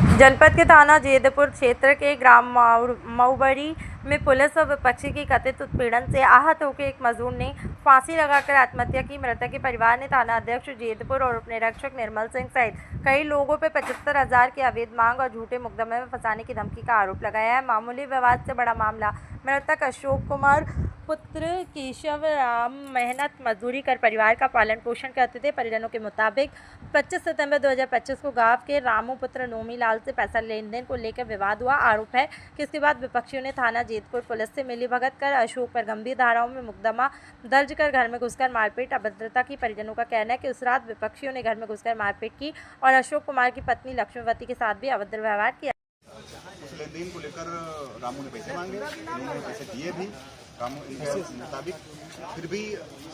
जनपद के थाना जेदपुर क्षेत्र के ग्राम मऊबरी में पुलिस और विपक्षी की कथित उत्पीड़न से आहत होकर एक मजदूर ने फांसी लगाकर आत्महत्या की। मृतक के परिवार ने थाना अध्यक्ष जेदपुर और उपनिरीक्षक निर्मल सिंह सहित कई लोगों पर 75,000 की अवैध मांग और झूठे मुकदमे में फंसाने की धमकी का आरोप लगाया है। मामूली विवाद से बड़ा मामला। मृतक अशोक कुमार पुत्र केशव राम मेहनत मजदूरी कर परिवार का पालन पोषण करते थे। परिजनों के मुताबिक 25 सितंबर 2025 को गांव के रामू पुत्र नोमी लाल से पैसा लेन देन को लेकर विवाद हुआ। आरोप है कि इसके बाद विपक्षियों ने थाना जेदपुर पुलिस से मिलीभगत कर अशोक पर गंभीर धाराओं में मुकदमा दर्ज कर घर में घुसकर मारपीट अभद्रता की। परिजनों का कहना है कि उस रात विपक्षियों ने घर में घुसकर मारपीट की और अशोक कुमार की पत्नी लक्ष्मीवती के साथ भी अभद्र व्यवहार किया। उस लेन देन को लेकर रामू ने पैसे मांगे, उन्होंने पैसे दिए भी रामू के मुताबिक। फिर भी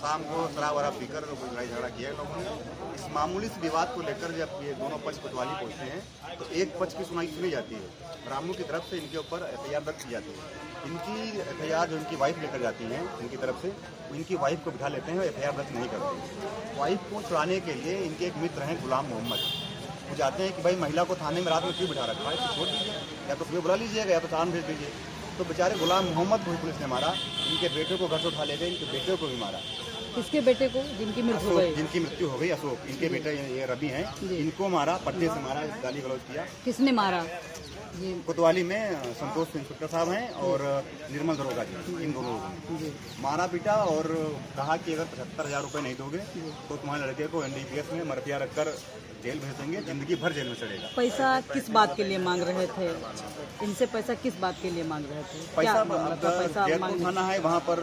शाम को शराब वराब पीकर लड़ाई झगड़ा किया लोगों ने। इस मामूली से विवाद को लेकर जब ये दोनों पक्ष कोतवाली पहुंचते हैं तो एक पक्ष की सुनवाई सुनी जाती है। रामू की तरफ से इनके ऊपर FIR दर्ज की जाती है। इनकी FIR जो इनकी वाइफ लेकर जाती हैं इनकी तरफ से, इनकी वाइफ को बिठा लेते हैं और FIR दर्ज नहीं करते। वाइफ को छुड़ाने के लिए इनके एक मित्र हैं गुलाम मोहम्मद, वो चाहते हैं कि भाई महिला को थाने में रात में क्यों बिठा रखा है, तो छोड़ दीजिए, या तो सुबह बुला लीजिएगा या तो चांद भेज दीजिए। तो बेचारे गुलाम मोहम्मद को पुलिस ने मारा। इनके बेटे को घर से उठा ले गए, इनके बेटे को भी मारा। किसके बेटे को? जिनकी मृत्यु हो गई। जिनकी मृत्यु हो गई अशोक, इनके बेटे ये रवि हैं, इनको मारा, पट्टे से मारा, गाली गलौज किया। किसने मारा? कोतवाली में संतोष इंस्पेक्टर साहब हैं और निर्मल दरोगा जी, इन दोनों लोगों ने मारा पीटा और कहा कि अगर 75,000 रुपये नहीं दोगे तो तुम्हारे लड़के को NDPS में मरपिया रखकर जेल भेज देंगे, जिंदगी भर जेल में चढ़ेगा। पैसा किस बात के लिए मांग रहे थे? इनसे पैसा किस बात के लिए मांग रहे थे? पैसा जेदपुर थाना है, वहाँ पर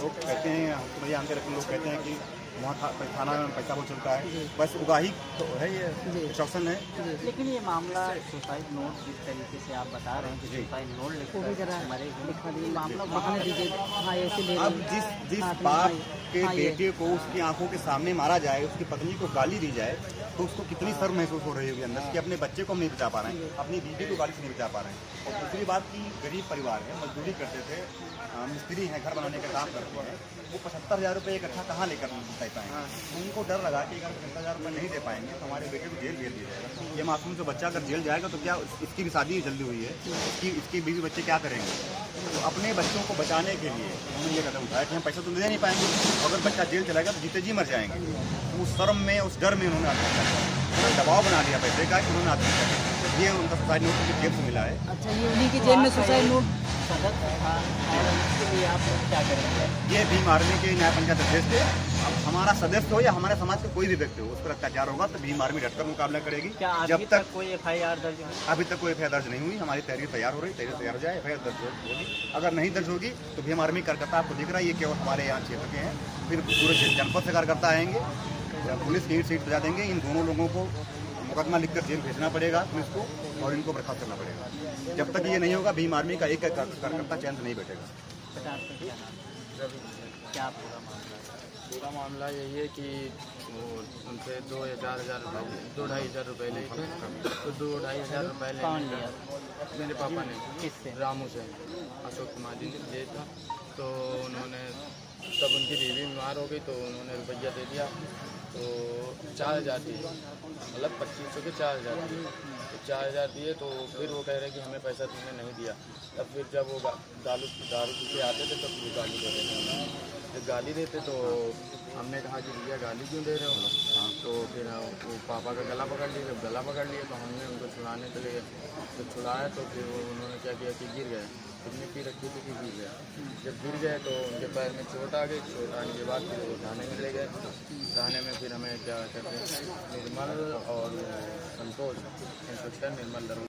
लोग कहते हैं, भैया आंते रखते लोग कहते हैं कि वहाँ थाना में पैसा बहुत चलता है, बस उगाही तो है, ये शोषण है। लेकिन ये मामला सुसाइड नोट जिस तरीके से आप बता रहे हैं कि सुसाइड नोट अब जिस बाप के बेटे को उसकी आंखों के सामने मारा जाए, उसकी पत्नी को गाली दी जाए, तो उसको कितनी शर्म महसूस हो रही होगी अंदर कि अपने बच्चे को हम नहीं बचा पा रहे हैं, अपनी बीवी को गाली से नहीं बचा पा रहे हैं। और दूसरी बात की गरीब परिवार है, मजदूरी करते थे, मिस्त्री हैं, घर बनाने का काम करते हैं, वो 75,000 रुपये इकट्ठा कहाँ लेकर दे पाएंगे। उनको डर लगा कि अगर 75,000 रुपये नहीं दे पाएंगे तो हमारे बेटे को जेल भेज दिया जाएगा। ये मासूम से बच्चा अगर जेल जाएगा तो क्या, इसकी भी शादी जल्दी हुई है, इसकी बीवी बच्चे क्या करेंगे? तो अपने बच्चों को बचाने के लिए उन्होंने ये कदम उठाया कि हम पैसा तो दे नहीं पाएंगे, अगर बच्चा जेल चलाएगा तो जीते जी मर जाएंगे। तो उस शर्म में, उस डर में उन्होंने आत्महत्या किया, दबाव बना दिया पैसे का कि उन्होंने आत्महत्या किया। ये उनका सुसाइड नोट की जेब से मिला है। अच्छा, ये उन्हीं की जेब में सुसाइड नोट इसके लिए आप क्या करेंगे? ये भीम आर्मी के न्याय पंचायत अध्यक्ष थे। अब हमारा सदस्य हो या हमारे समाज का कोई भी व्यक्ति हो, उस पर अत्याचार होगा तो भीम आर्मी डटकर मुकाबला करेगी। क्या जब तक कोई FIR दर्ज है? अभी तक कोई FIR दर्ज नहीं हुई। हमारी तहरीर तैयार हो रही, तहरीर तैयार हो जाए, FIR दर्ज होगी। अगर नहीं दर्ज होगी तो भीम आर्मी कार्यकर्ता आपको दिख रहा है, ये केवल हमारे यहाँ क्षेत्र के हैं, फिर पूरे जनपद से कार्यकर्ता आएंगे, पुलिस की सीट बजा देंगे। इन दोनों लोगों को मुकदमा लिखकर जेल भेजना पड़ेगा पुलिस को और इनको बर्खास्त करना पड़ेगा। जब तक ये नहीं होगा भीम आर्मी का एक कार्यकर्ता चैन से नहीं बैठेगा। क्या पूरा मामला यही है कि वो उनसे 2,500 रुपये ले थे, तो 2,500 रुपये ले मेरे पापा ने। किससे? रामू से, अशोक कुमार जी ने दिए था। तो उन्होंने तब उनकी बीवी बीमार हो गई तो उन्होंने रुपया दे दिया, तो 4,000 दिए, मतलब 2500 के 4,000 दिए। तो 4,000 दिए तो फिर वो कह रहे कि हमें पैसा तुमने नहीं दिया। तब फिर जब वो दारू पी के आते थे तब वो गाली देते थे। जब गाली देते तो हमने कहा कि भैया गाली क्यों दे रहे हो? तो फिर वो पापा का गला पकड़ लिए। जब गला पकड़ लिए तो हमने उनको छुड़ाने के लिए तो छुड़ाया, तो फिर उन्होंने क्या किया कि गिर गए। कितनी पी रखी थी कि गिर गया। जब गिर गए तो उनके पैर में चोट आ गई। चोट आने के बाद फिर वो थाने में ले गए। थाने में फिर हमें क्या कहते हैं, निर्मल और संतोष इंस्पेक्टर निर्मल दरोगा